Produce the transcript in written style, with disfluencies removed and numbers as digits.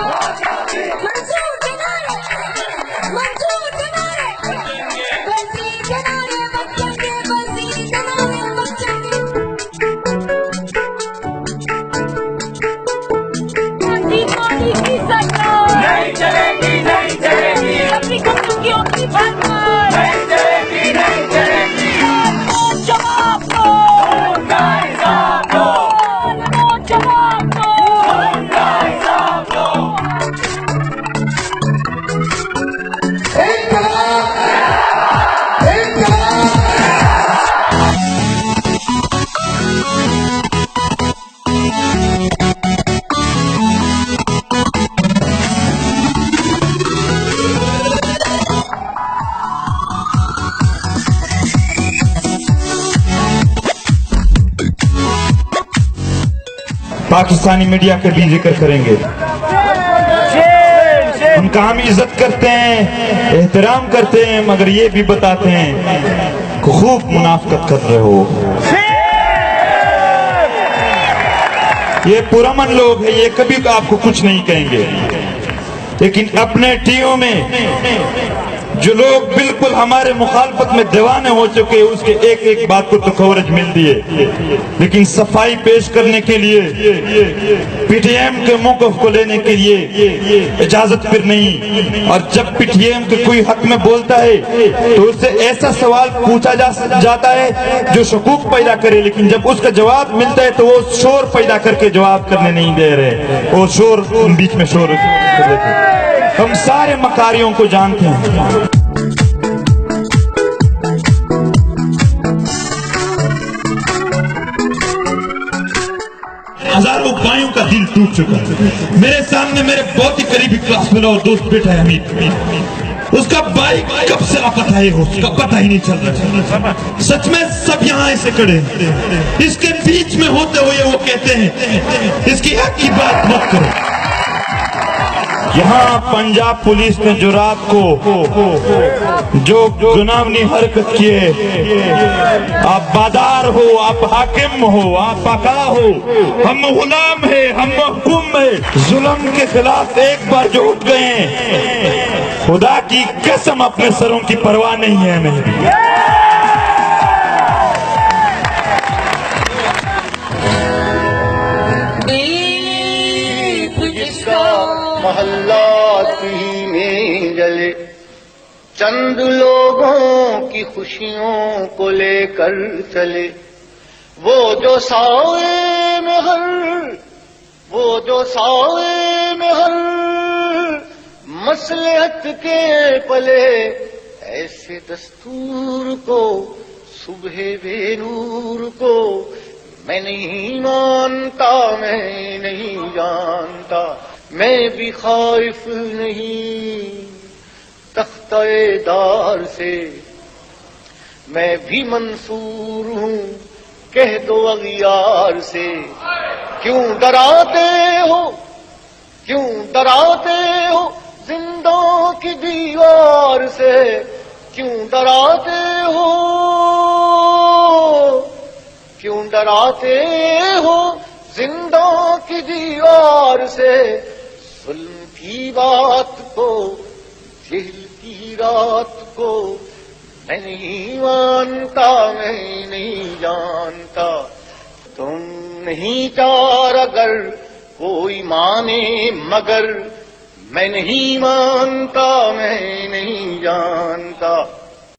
منصور کے نعرے، منصور کے نعرے، بنزین کے نعرے بچیں گے، بنزین کے نعرے بچیں گے۔ مودی کی سرکار نہیں چلے گی، نہیں چلے گی، اپنی کمزوریوں کی بھرپور نہیں چلے گی، نہیں چلے گی۔ جواب دو، انصاف دو، جواب دو، انصاف دو۔ پاکستانی میڈیا کے بھی ذکر کریں گے، ان کا ہم عزت کرتے ہیں، احترام کرتے ہیں، مگر یہ بھی بتاتے ہیں کہ خوب منافقت کر رہے ہو۔ یہ پرامن لوگ ہیں، یہ کبھی آپ کو کچھ نہیں کہیں گے، لیکن اپنے ٹیوں میں جو لوگ بالکل ہمارے مخالفت میں دیوانے ہو چکے، اس کے ایک ایک بات کو تو کوریج ملتی ہے، لیکن صفائی پیش کرنے کے لیے، پی ٹی ایم کے موقف کو لینے کے لیے اجازت پھر نہیں۔ اور جب پی ٹی ایم کے کوئی حق میں بولتا ہے تو اس سے ایسا سوال پوچھا جاتا ہے جو شکوک پیدا کرے، لیکن جب اس کا جواب ملتا ہے تو وہ شور پیدا کر کے جواب کرنے نہیں دے رہے، وہ شور بیچ میں شور کر دیتے۔ ہم سارے مکاریوں کو جانتے ہیں۔ ہزاروں بھائیوں کا دل ٹوٹ چکا ہے۔ میرے سامنے میرے بہت ہی قریبی کلاس میرا اور دوست بیٹھا ہے حمید، اس کا بھائی کب سے لاپتہ ہے، اس کا پتہ ہی نہیں چل رہا۔ سچ میں سب یہاں ایسے کھڑے ہیں، اس کے بیچ میں ہوتے ہوئے وہ کہتے ہیں اس کی حق کی بات مت کرو۔ یہاں پنجاب پولیس نے جو رات کو جو گناہگار حرکت کیے، آپ بادار ہو، آپ حاکم ہو، آپ پاکا ہو، ہم غلام ہیں، ہم محکوم ہیں، ظلم کے خلاف ایک بار جو اٹھ گئے ہیں، خدا کی قسم اپنے سروں کی پرواہ نہیں ہے ہمیں۔ محلات ہی میں جلے، چند لوگوں کی خوشیوں کو لے کر چلے، وہ جو سائے میں ہر مصلحت کے پلے، ایسے دستور کو صبح بے نور کو میں نہیں مانتا، میں نہیں جانتا، میں بھی خائف نہیں تختہ دار سے، میں بھی منصور ہوں کہہ دو اغیار سے۔ کیوں ڈراتے ہو زندوں کی دیوار سے، کیوں ڈراتے ہو زندوں کی دیوار سے، ظلم کی بات کو، جہل کی رات کو میں نہیں مانتا، میں نہیں جانتا۔ تم نہیں چار اگر کوئی مانے مگر، میں نہیں مانتا، میں نہیں جانتا۔